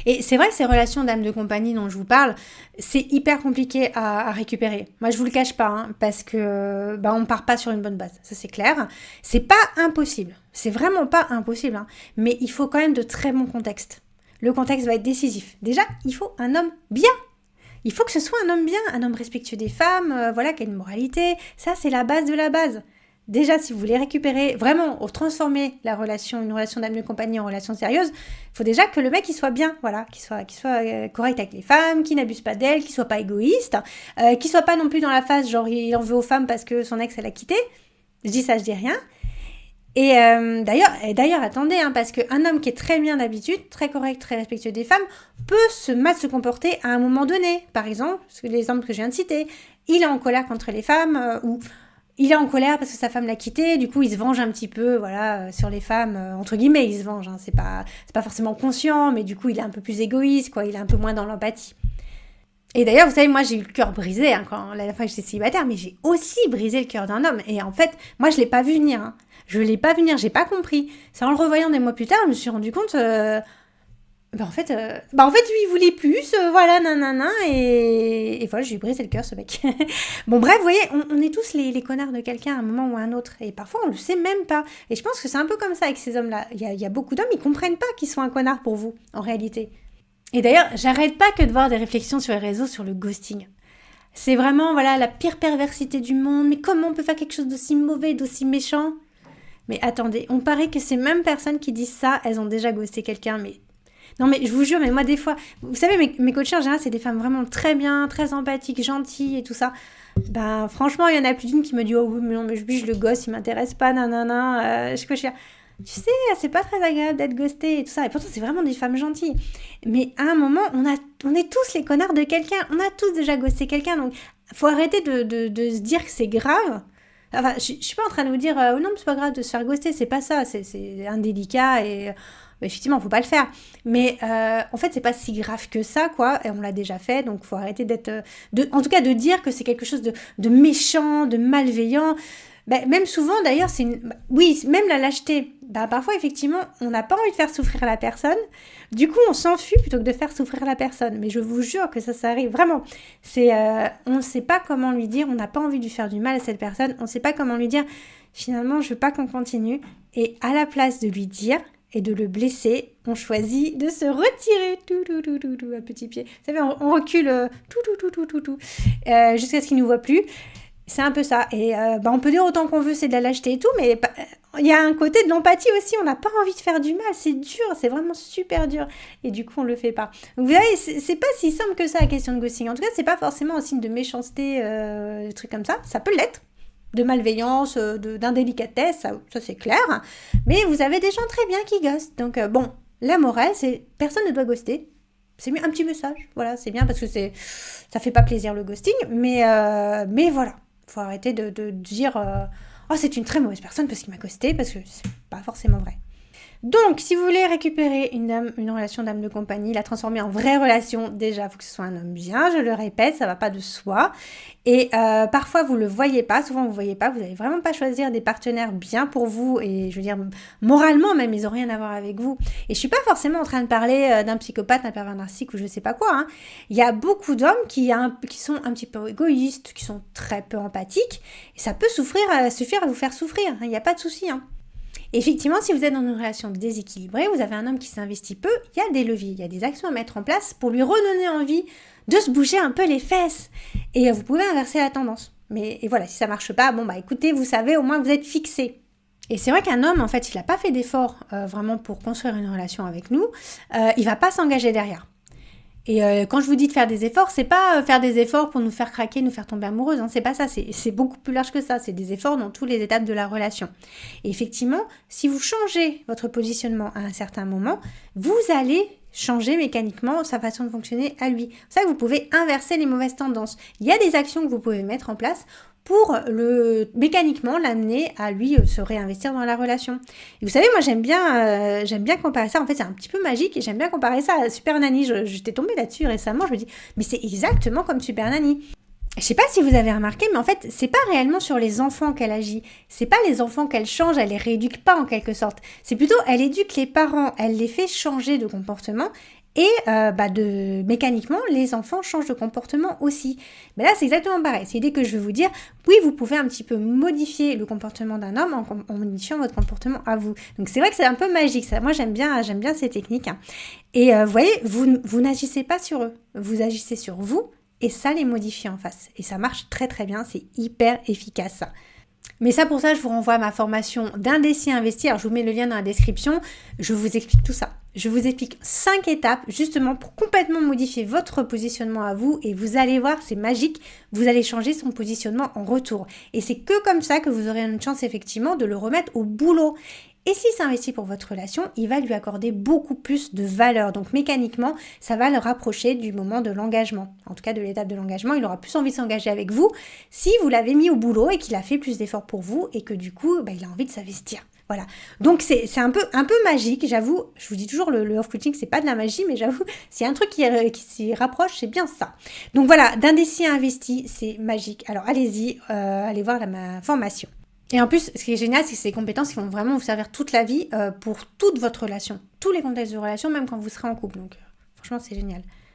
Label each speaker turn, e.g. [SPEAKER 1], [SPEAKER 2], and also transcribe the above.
[SPEAKER 1] Et c'est vrai que ces relations d'âme de compagnie dont je vous parle, c'est hyper compliqué à récupérer. Moi, je vous le cache pas, hein, parce que on part pas sur une bonne base, ça c'est clair. C'est pas impossible, c'est vraiment pas impossible, hein, mais il faut quand même de très bons contextes. Le contexte va être décisif. Déjà, il faut un homme bien. Il faut que ce soit un homme bien, un homme respectueux des femmes, qui a une moralité. Ça, c'est la base de la base. Déjà, si vous voulez récupérer, vraiment, transformer une relation d'âme de compagnie en relation sérieuse, il faut déjà que le mec, il soit bien, voilà, qu'il soit correct avec les femmes, qu'il n'abuse pas d'elles, qu'il soit pas égoïste, qu'il soit pas non plus dans la phase, genre, il en veut aux femmes parce que son ex, elle a quitté. Je dis ça, je dis rien. Et d'ailleurs, attendez, hein, parce qu'un homme qui est très bien d'habitude, très correct, très respectueux des femmes, peut mal se comporter à un moment donné. Par exemple, l'exemple que je viens de citer, il est en colère contre les femmes, ou il est en colère parce que sa femme l'a quitté, du coup il se venge un petit peu, sur les femmes, entre guillemets, il se venge, hein, c'est pas forcément conscient, mais du coup il est un peu plus égoïste, quoi, il est un peu moins dans l'empathie. Et d'ailleurs, vous savez, moi j'ai eu le cœur brisé, hein, quand la fois que j'étais célibataire, mais j'ai aussi brisé le cœur d'un homme, et en fait, moi je l'ai pas vu venir, hein. Je l'ai pas vu venir, j'ai pas compris. C'est en le revoyant des mois plus tard, je me suis rendu compte, en fait, lui, il voulait plus, nanana, et voilà, j'ai brisé le cœur, ce mec. Bon, bref, vous voyez, on est tous les connards de quelqu'un à un moment ou à un autre, et parfois, on le sait même pas. Et je pense que c'est un peu comme ça avec ces hommes-là. Il y a beaucoup d'hommes, ils comprennent pas qu'ils sont un connard pour vous, en réalité. Et d'ailleurs, j'arrête pas que de voir des réflexions sur les réseaux sur le ghosting. C'est vraiment, la pire perversité du monde, mais comment on peut faire quelque chose d'aussi mauvais, d'aussi méchant ? Mais attendez, on paraît que ces mêmes personnes qui disent ça, elles ont déjà ghosté quelqu'un, mais... Non mais je vous jure, mais moi des fois, vous savez, mes coachés en général, c'est des femmes vraiment très bien, très empathiques, gentilles et tout ça. Franchement, il y en a plus d'une qui me dit « Oh oui, mais non, mais je le gosse, il m'intéresse pas, nanana. » Tu sais, c'est pas très agréable d'être ghosté et tout ça. Et pourtant, c'est vraiment des femmes gentilles. Mais à un moment, on est tous les connards de quelqu'un. On a tous déjà ghosté quelqu'un. Donc, faut arrêter de se dire que c'est grave. Enfin, je suis pas en train de vous dire « Oh non, c'est pas grave de se faire ghoster. » C'est pas ça. C'est indélicat et... effectivement, faut pas le faire. Mais en fait, c'est pas si grave que ça, quoi. Et on l'a déjà fait, donc faut arrêter en tout cas, de dire que c'est quelque chose de méchant, de malveillant. Même souvent, d'ailleurs, oui, même la lâcheté. Parfois, effectivement, on n'a pas envie de faire souffrir la personne. Du coup, on s'enfuit plutôt que de faire souffrir la personne. Mais je vous jure que ça arrive vraiment. On ne sait pas comment lui dire. On n'a pas envie de lui faire du mal à cette personne. On ne sait pas comment lui dire. Finalement, je veux pas qu'on continue. Et à la place de lui dire et de le blesser, on choisit de se retirer à petit pied. Vous savez, on recule jusqu'à ce qu'il ne nous voit plus. C'est un peu ça. Et on peut dire autant qu'on veut, c'est de la lâcheté et tout, mais il y a un côté de l'empathie aussi. On n'a pas envie de faire du mal. C'est dur, c'est vraiment super dur. Et du coup, on le fait pas. Donc, vous voyez, c'est pas si simple que ça, la question de ghosting. En tout cas, c'est pas forcément un signe de méchanceté, des trucs comme ça. Ça peut l'être. De malveillance, d'indélicatesse, ça c'est clair. Mais vous avez des gens très bien qui ghostent. Donc la morale, c'est personne ne doit ghoster. C'est mieux un petit message. Voilà, c'est bien parce que ça fait pas plaisir le ghosting. Mais voilà, faut arrêter de dire oh c'est une très mauvaise personne parce qu'il m'a ghosté, parce que c'est pas forcément vrai. Donc, si vous voulez récupérer une relation d'âme de compagnie, la transformer en vraie relation, déjà, il faut que ce soit un homme bien, je le répète, ça va pas de soi. Et parfois, vous le voyez pas, souvent vous ne voyez pas, vous n'allez vraiment pas choisir des partenaires bien pour vous, et je veux dire, moralement même, ils n'ont rien à voir avec vous. Et je suis pas forcément en train de parler d'un psychopathe, d'un pervers narcissique ou je sais pas quoi, hein. Il y a beaucoup d'hommes qui sont un petit peu égoïstes, qui sont très peu empathiques, et ça peut suffire à vous faire souffrir, il n'y a pas de souci, hein. Effectivement, si vous êtes dans une relation déséquilibrée, vous avez un homme qui s'investit peu, il y a des leviers, il y a des actions à mettre en place pour lui redonner envie de se bouger un peu les fesses. Et vous pouvez inverser la tendance. Et voilà, si ça marche pas, écoutez, vous savez, au moins vous êtes fixé. Et c'est vrai qu'un homme, en fait, s'il n'a pas fait d'efforts vraiment pour construire une relation avec nous, il va pas s'engager derrière. Et quand je vous dis de faire des efforts, c'est pas faire des efforts pour nous faire craquer, nous faire tomber amoureuses, hein, c'est pas ça, c'est beaucoup plus large que ça, c'est des efforts dans toutes les étapes de la relation. Et effectivement, si vous changez votre positionnement à un certain moment, vous allez changer mécaniquement sa façon de fonctionner à lui. C'est ça que vous pouvez inverser les mauvaises tendances. Il y a des actions que vous pouvez mettre en place pour mécaniquement l'amener à lui se réinvestir dans la relation. Et vous savez, moi j'aime bien comparer ça, en fait c'est un petit peu magique et j'aime bien comparer ça à Super Nanny. J'étais tombée là-dessus récemment, je me dis, mais c'est exactement comme Super Nanny. Je sais pas si vous avez remarqué, mais en fait, c'est pas réellement sur les enfants qu'elle agit. C'est pas les enfants qu'elle change, elle les rééduque pas en quelque sorte. C'est plutôt, elle éduque les parents, elle les fait changer de comportement Et mécaniquement, les enfants changent de comportement aussi. Mais là, c'est exactement pareil. C'est l'idée que je veux vous dire. Oui, vous pouvez un petit peu modifier le comportement d'un homme en modifiant votre comportement à vous. Donc c'est vrai que c'est un peu magique. Ça. Moi, j'aime bien ces techniques. Et vous voyez, vous n'agissez pas sur eux. Vous agissez sur vous et ça les modifie en face. Et ça marche très très bien. C'est hyper efficace. Mais ça, pour ça, je vous renvoie à ma formation d'Indécis Investi. Alors, je vous mets le lien dans la description. Je vous explique tout ça. Je vous explique 5 étapes, justement, pour complètement modifier votre positionnement à vous. Et vous allez voir, c'est magique. Vous allez changer son positionnement en retour. Et c'est que comme ça que vous aurez une chance, effectivement, de le remettre au boulot. Et s'il s'investit pour votre relation, il va lui accorder beaucoup plus de valeur. Donc mécaniquement, ça va le rapprocher du moment de l'engagement. En tout cas, de l'étape de l'engagement, il aura plus envie de s'engager avec vous si vous l'avez mis au boulot et qu'il a fait plus d'efforts pour vous et que du coup, il a envie de s'investir. Voilà. Donc c'est un peu magique, j'avoue. Je vous dis toujours, le love coaching, c'est pas de la magie, mais j'avoue, s'il y a un truc qui s'y rapproche, c'est bien ça. Donc voilà, d'Indécis à Investi, c'est magique. Alors allez-y, allez voir ma formation. Et en plus, ce qui est génial, c'est que ces compétences qui vont vraiment vous servir toute la vie pour toute votre relation, tous les contextes de relation, même quand vous serez en couple. Donc franchement, c'est génial.